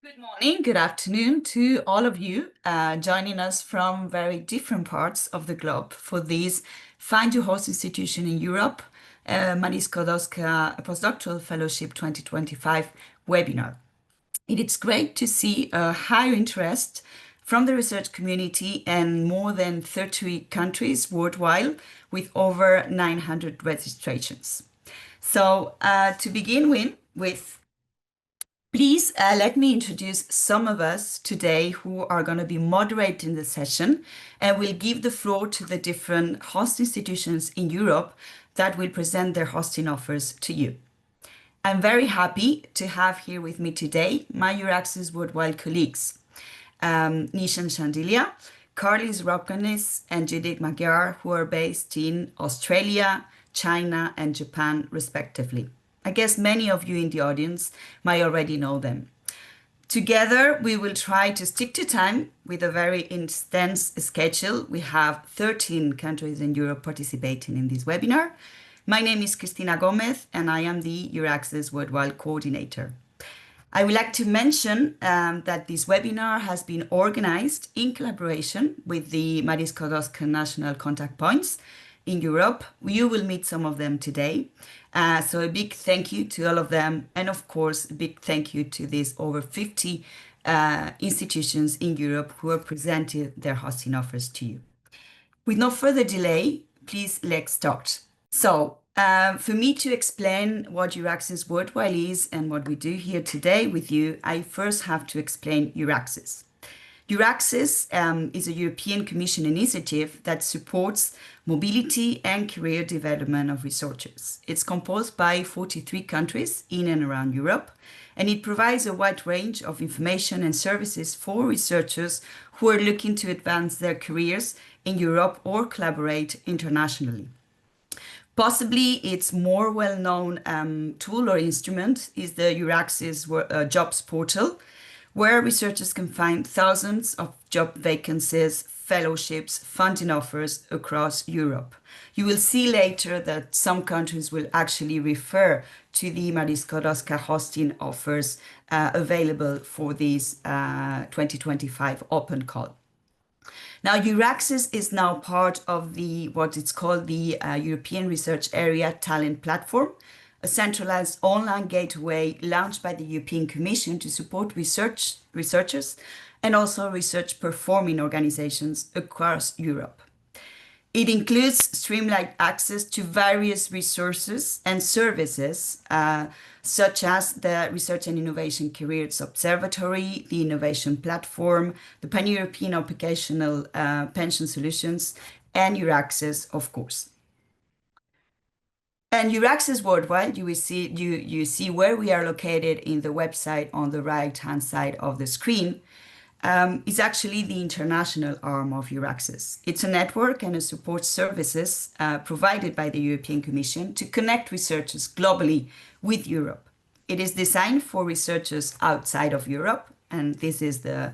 Good morning, good afternoon to all of you joining us from very different parts of the globe for this Find Your Host Institution in Europe, Marie Skłodowska Postdoctoral Fellowship 2025 webinar. It is great to see a high interest from the research community in more than 30 countries worldwide with over 900 registrations. So to begin with, please let me introduce some of us today who are going to be moderating the session, and we'll give the floor to the different host institutions in Europe that will present their hosting offers to you. I'm very happy to have here with me today my EURAXESS Worldwide colleagues, Nishan Shandilia, Carlis Ropkanis, and Judith Magyar, who are based in Australia, China, and Japan, respectively. I guess many of you in the audience might already know them. Together, we will try to stick to time with a very intense schedule. We have 13 countries in Europe participating in this webinar. My name is Cristina Gomez, and I am the EURAXESS Worldwide Coordinator. I would like to mention that this webinar has been organized in collaboration with the Marie Skłodowska National Contact Points in Europe. You will meet some of them today. So a big thank you to all of them. And of course, a big thank you to these over 50 institutions in Europe who have presented their hosting offers to you. With no further delay, please let's start. So for me to explain what EURAXESS Worldwide is and what we do here today with you, I first have to explain EURAXESS. EURAXESS is a European Commission initiative that supports mobility and career development of researchers. It's composed by 43 countries in and around Europe, and it provides a wide range of information and services for researchers who are looking to advance their careers in Europe or collaborate internationally. Possibly its more well-known tool or instrument is the EURAXESS Jobs portal, where researchers can find thousands of job vacancies, fellowships, funding offers across Europe. You will see later that some countries will actually refer to the Marie Skłodowska hosting offers available for this 2025 open call. Now, EURAXESS is now part of what it's called the European Research Area Talent Platform, a centralized online gateway launched by the European Commission to support researchers and also research performing organizations across Europe. It includes streamlined access to various resources and services, such as the Research and Innovation Careers Observatory, the Innovation Platform, the Pan-European Occupational Pension Solutions, and EURAXESS, of course. And EURAXESS Worldwide, you see where we are located in the website on the right-hand side of the screen, is actually the international arm of EURAXESS. It's a network and a support services provided by the European Commission to connect researchers globally with Europe. It is designed for researchers outside of Europe, and this is the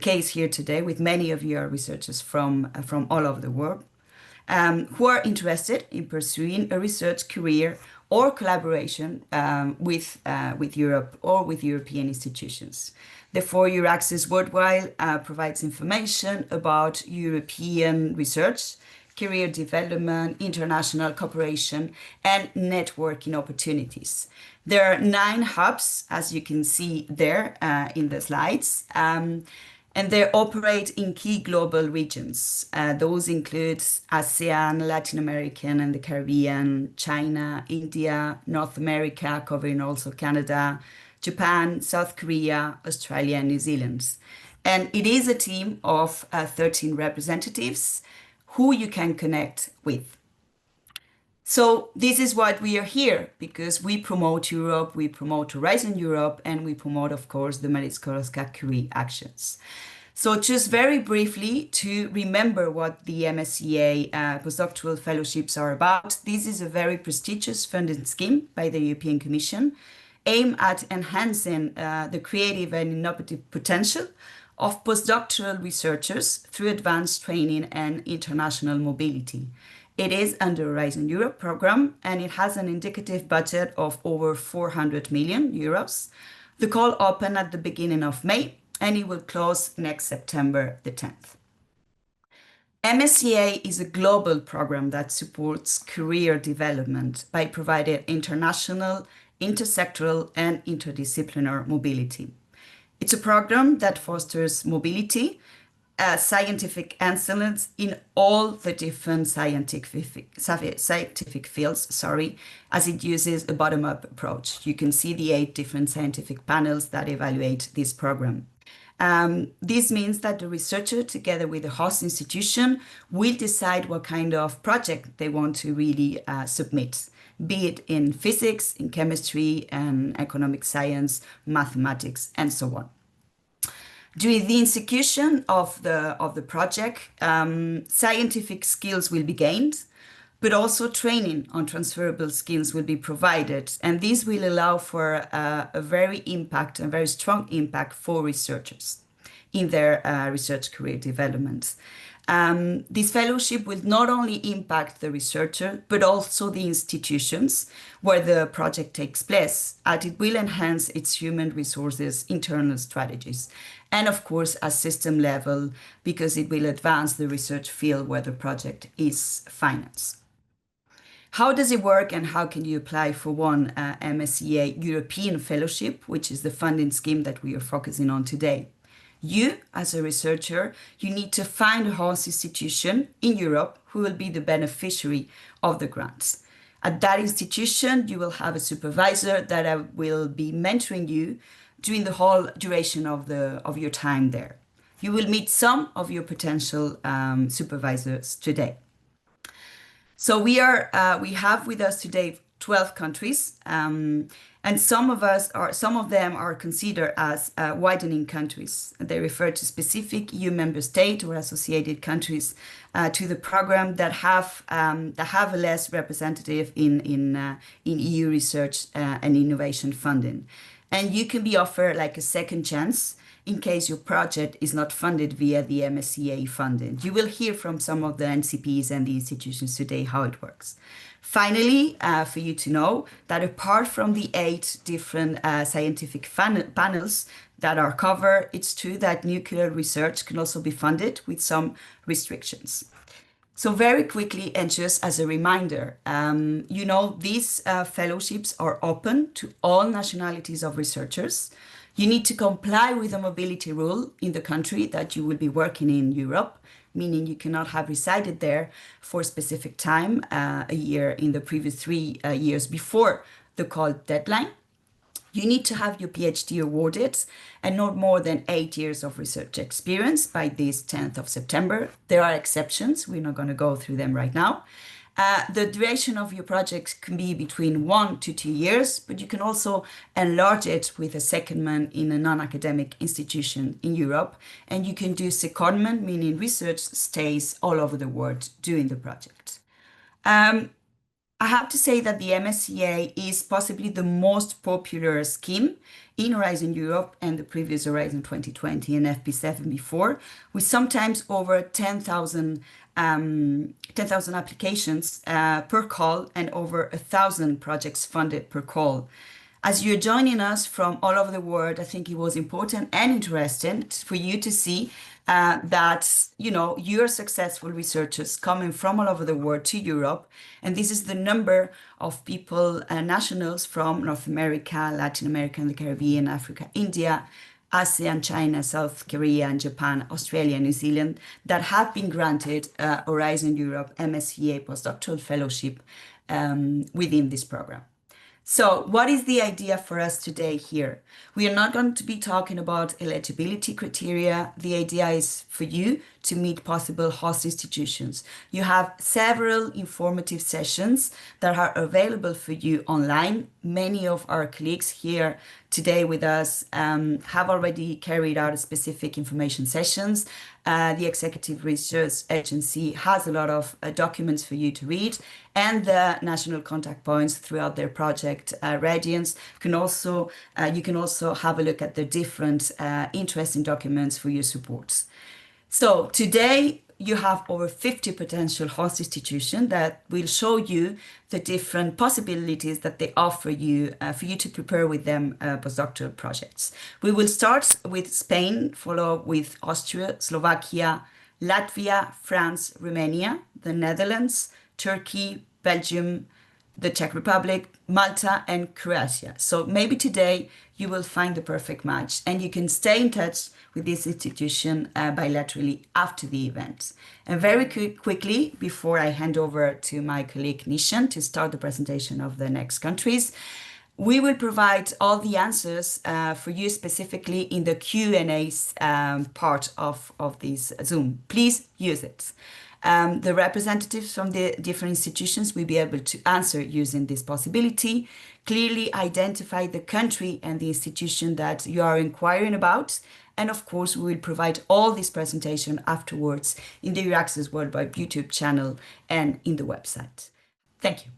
case here today with many of your researchers from all over the world. Who are interested in pursuing a research career or collaboration with Europe or with European institutions. Therefore, EURAXESS Worldwide provides information about European research, career development, international cooperation, and networking opportunities. There are 9 hubs, as you can see there in the slides. And they operate in key global regions. Those include ASEAN, Latin American and the Caribbean, China, India, North America, covering also Canada, Japan, South Korea, Australia, and New Zealand. And it is a team of 13 representatives who you can connect with. So this is what we are here, because we promote Europe, we promote Horizon Europe, and we promote, of course, the Marie Skłodowska career actions. So just very briefly to remember what the MSCA Postdoctoral Fellowships are about. This is a very prestigious funding scheme by the European Commission aimed at enhancing the creative and innovative potential of postdoctoral researchers through advanced training and international mobility. It is under Horizon Europe program, and it has an indicative budget of over 400 million euros The call opened at the beginning of May and it will close next September the 10th. MSCA is a global program that supports career development by providing international, intersectoral, and interdisciplinary mobility. It's a program that fosters mobility, scientific excellence in all the different scientific fields, as it uses a bottom-up approach. You can see the 8 different scientific panels that evaluate this program. This means that the researcher, together with the host institution, will decide what kind of project they want to really submit, be it in physics, in chemistry, and economic science, mathematics, and so on. During the execution of the project, scientific skills will be gained, but also training on transferable skills will be provided. And this will allow for a very strong impact for researchers in their research career development. This fellowship will not only impact the researcher, but also the institutions where the project takes place, as it will enhance its human resources internal strategies. And of course, at system level, because it will advance the research field where the project is financed. How does it work and how can you apply for one MSCA European Fellowship, which is the funding scheme that we are focusing on today? You, as a researcher, you need to find a host institution in Europe who will be the beneficiary of the grants. At that institution, you will have a supervisor that will be mentoring you during the whole duration of your time there. You will meet some of your potential supervisors today. So we have with us today 12 countries, and some of them are considered as widening countries. They refer to specific EU member state or associated countries to the program that have a less representative in EU research and innovation funding. And you can be offered like a second chance in case your project is not funded via the MSCA funding. You will hear from some of the NCPs and the institutions today how it works. Finally, for you to know that apart from the 8 different scientific panels that are covered, it's true that nuclear research can also be funded with some restrictions. So very quickly, and just as a reminder, these fellowships are open to all nationalities of researchers. You need to comply with the mobility rule in the country that you will be working in Europe, meaning you cannot have resided there for a specific time, a year in the previous 3 years before the call deadline. You need to have your PhD awarded and not more than 8 years of research experience by this 10th of September. There are exceptions. We're not going to go through them right now. The duration of your project can be between 1 to 2 years, but you can also enlarge it with a secondment in a non-academic institution in Europe. And you can do secondment, meaning research stays all over the world during the project. I have to say that the MSCA is possibly the most popular scheme in Horizon Europe and the previous Horizon 2020 and FP7 before, with sometimes over 10,000 applications per call and over 1,000 projects funded per call. As you're joining us from all over the world, I think it was important and interesting for you to see that you're successful researchers coming from all over the world to Europe, and this is the number of people, nationals from North America, Latin America, and the Caribbean, Africa, India, ASEAN, China, South Korea, and Japan, Australia, and New Zealand that have been granted Horizon Europe MSCA Postdoctoral Fellowship within this program. So what is the idea for us today here? We are not going to be talking about eligibility criteria. The idea is for you to meet possible host institutions. You have several informative sessions that are available for you online. Many of our colleagues here today with us have already carried out specific information sessions. The Executive Research Agency has a lot of documents for you to read, and the national contact points throughout their project regions you can also have a look at the different interesting documents for your support. So today, you have over 50 potential host institutions that will show you the different possibilities that they offer you for you to prepare with them postdoctoral projects. We will start with Spain, follow with Austria, Slovakia, Latvia, France, Romania, the Netherlands, Turkey, Belgium, the Czech Republic, Malta, and Croatia. So maybe today you will find the perfect match and you can stay in touch with this institution bilaterally after the event. And very quickly, before I hand over to my colleague Nishan to start the presentation of the next countries, we will provide all the answers for you specifically in the Q&As part of this Zoom. Please use it. The representatives from the different institutions will be able to answer using this possibility, clearly identify the country and the institution that you are inquiring about. And of course, we will provide all this presentation afterwards in the EURAXESS Worldwide YouTube channel and in the website. Thank you.